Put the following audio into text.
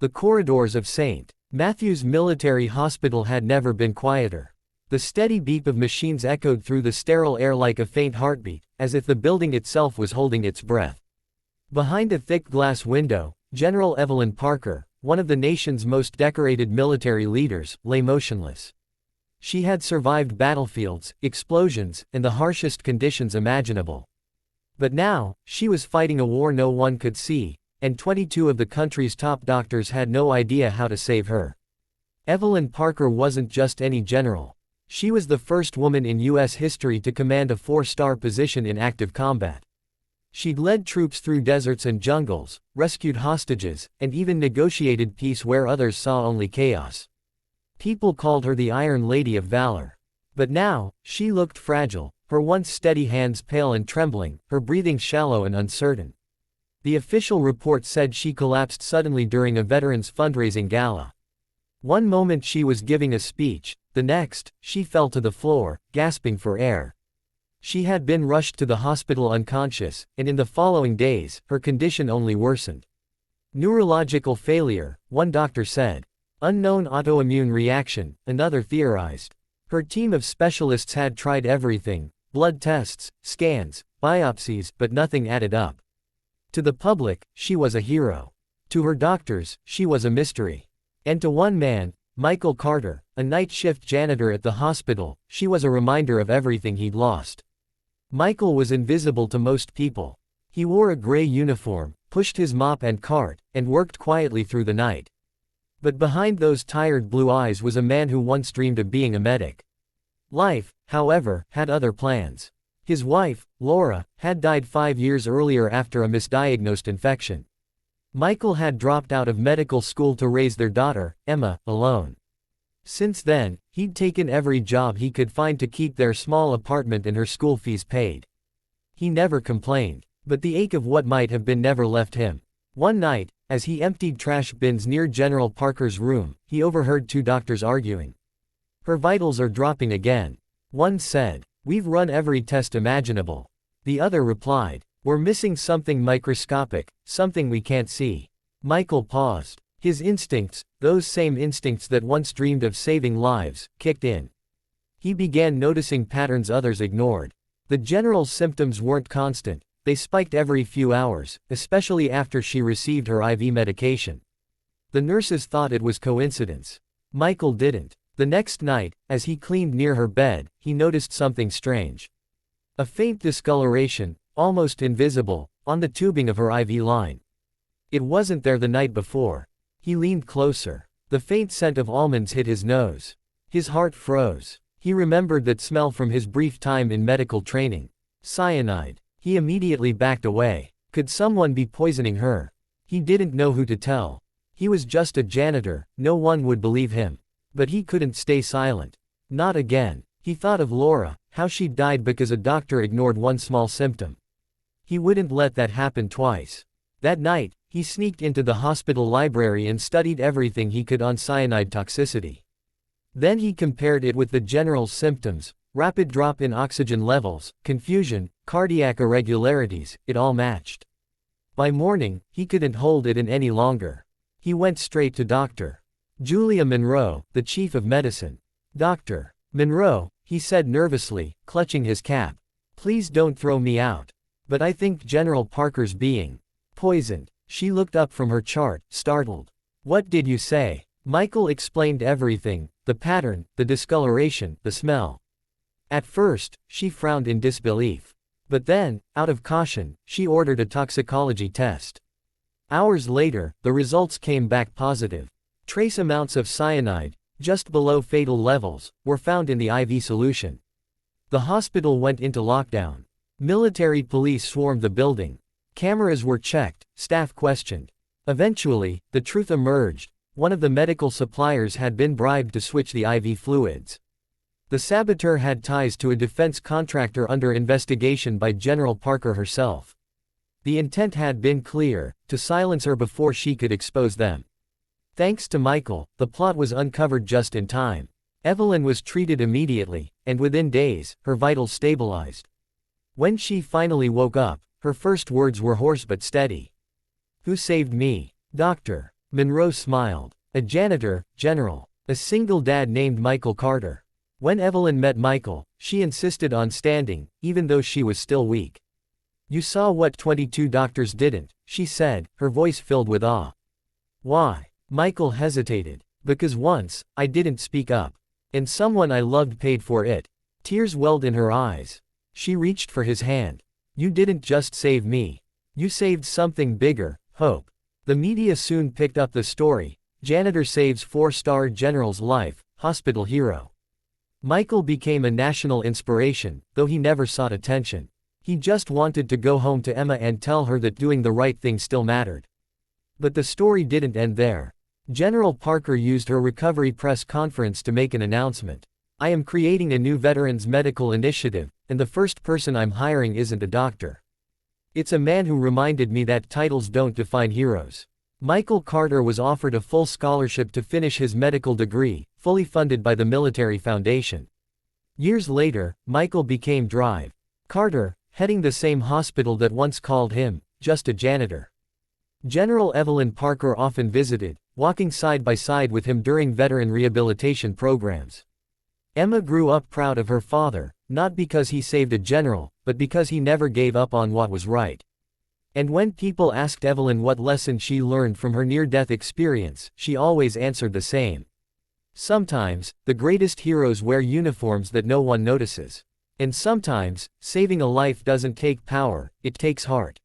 The corridors of St. Matthew's Military Hospital had never been quieter. The steady beep of machines echoed through the sterile air like a faint heartbeat, as if the building itself was holding its breath. Behind a thick glass window, General Evelyn Parker, one of the nation's most decorated military leaders, lay motionless. She had survived battlefields, explosions, and the harshest conditions imaginable. But now, she was fighting a war no one could see, and 22 of the country's top doctors had no idea how to save her. Evelyn Parker wasn't just any general. She was the first woman in U.S. history to command a 4-star position in active combat. She'd led troops through deserts and jungles, rescued hostages, and even negotiated peace where others saw only chaos. People called her the Iron Lady of Valor. But now, she looked fragile, her once steady hands pale and trembling, her breathing shallow and uncertain. The official report said she collapsed suddenly during a veterans fundraising gala. One moment she was giving a speech, the next, she fell to the floor, gasping for air. She had been rushed to the hospital unconscious, and in the following days, her condition only worsened. Neurological failure, one doctor said. Unknown autoimmune reaction, another theorized. Her team of specialists had tried everything, blood tests, scans, biopsies, but nothing added up. To the public, she was a hero. To her doctors, she was a mystery. And to one man, Michael Carter, a night shift janitor at the hospital, she was a reminder of everything he'd lost. Michael was invisible to most people. He wore a gray uniform, pushed his mop and cart, and worked quietly through the night. But behind those tired blue eyes was a man who once dreamed of being a medic. Life, however, had other plans. His wife, Laura, had died 5 years earlier after a misdiagnosed infection. Michael had dropped out of medical school to raise their daughter, Emma, alone. Since then, he'd taken every job he could find to keep their small apartment and her school fees paid. He never complained, but the ache of what might have been never left him. One night, as he emptied trash bins near General Parker's room, he overheard 2 doctors arguing. "Her vitals are dropping again," one said. "We've run every test imaginable." The other replied, "We're missing something microscopic, something we can't see." Michael paused. His instincts, those same instincts that once dreamed of saving lives, kicked in. He began noticing patterns others ignored. The general's symptoms weren't constant, they spiked every few hours, especially after she received her IV medication. The nurses thought it was coincidence. Michael didn't. The next night, as he cleaned near her bed, he noticed something strange. A faint discoloration, almost invisible, on the tubing of her IV line. It wasn't there the night before. He leaned closer. The faint scent of almonds hit his nose. His heart froze. He remembered that smell from his brief time in medical training. Cyanide. He immediately backed away. Could someone be poisoning her? He didn't know who to tell. He was just a janitor, no one would believe him. But he couldn't stay silent. Not again. He thought of Laura, how she'd died because a doctor ignored one small symptom. He wouldn't let that happen twice. That night, he sneaked into the hospital library and studied everything he could on cyanide toxicity. Then he compared it with the general's symptoms: rapid drop in oxygen levels, confusion, cardiac irregularities, it all matched. By morning, he couldn't hold it in any longer. He went straight to Dr. Julia Monroe, the chief of medicine. "Dr. Monroe," he said nervously, clutching his cap. "Please don't throw me out. But I think General Parker's being poisoned." She looked up from her chart, startled. "What did you say?" Michael explained everything: the pattern, the discoloration, the smell. At first, she frowned in disbelief. But then, out of caution, she ordered a toxicology test. Hours later, the results came back positive. Trace amounts of cyanide, just below fatal levels, were found in the IV solution. The hospital went into lockdown. Military police swarmed the building. Cameras were checked, staff questioned. Eventually, the truth emerged: one of the medical suppliers had been bribed to switch the IV fluids. The saboteur had ties to a defense contractor under investigation by General Parker herself. The intent had been clear: to silence her before she could expose them. Thanks to Michael, the plot was uncovered just in time. Evelyn was treated immediately, and within days, her vitals stabilized. When she finally woke up, her first words were hoarse but steady. "Who saved me? Doctor?" Monroe smiled. A janitor, general. A single dad named Michael Carter. When Evelyn met Michael, she insisted on standing, even though she was still weak. "You saw what 22 doctors didn't," she said, her voice filled with awe. "Why?" Michael hesitated. "Because once, I didn't speak up. And someone I loved paid for it." Tears welled in her eyes. She reached for his hand. "You didn't just save me. You saved something bigger, hope." The media soon picked up the story. Janitor saves 4-star general's life, hospital hero. Michael became a national inspiration, though he never sought attention. He just wanted to go home to Emma and tell her that doing the right thing still mattered. But the story didn't end there. General Parker used her recovery press conference to make an announcement. "I am creating a new veterans medical initiative, and the first person I'm hiring isn't a doctor. It's a man who reminded me that titles don't define heroes." Michael Carter was offered a full scholarship to finish his medical degree, fully funded by the Military Foundation. Years later, Michael became Drive Carter, heading the same hospital that once called him just a janitor. General Evelyn Parker often visited, walking side by side with him during veteran rehabilitation programs. Emma grew up proud of her father, not because he saved a general, but because he never gave up on what was right. And when people asked Evelyn what lesson she learned from her near-death experience, she always answered the same. Sometimes, the greatest heroes wear uniforms that no one notices. And sometimes, saving a life doesn't take power, it takes heart.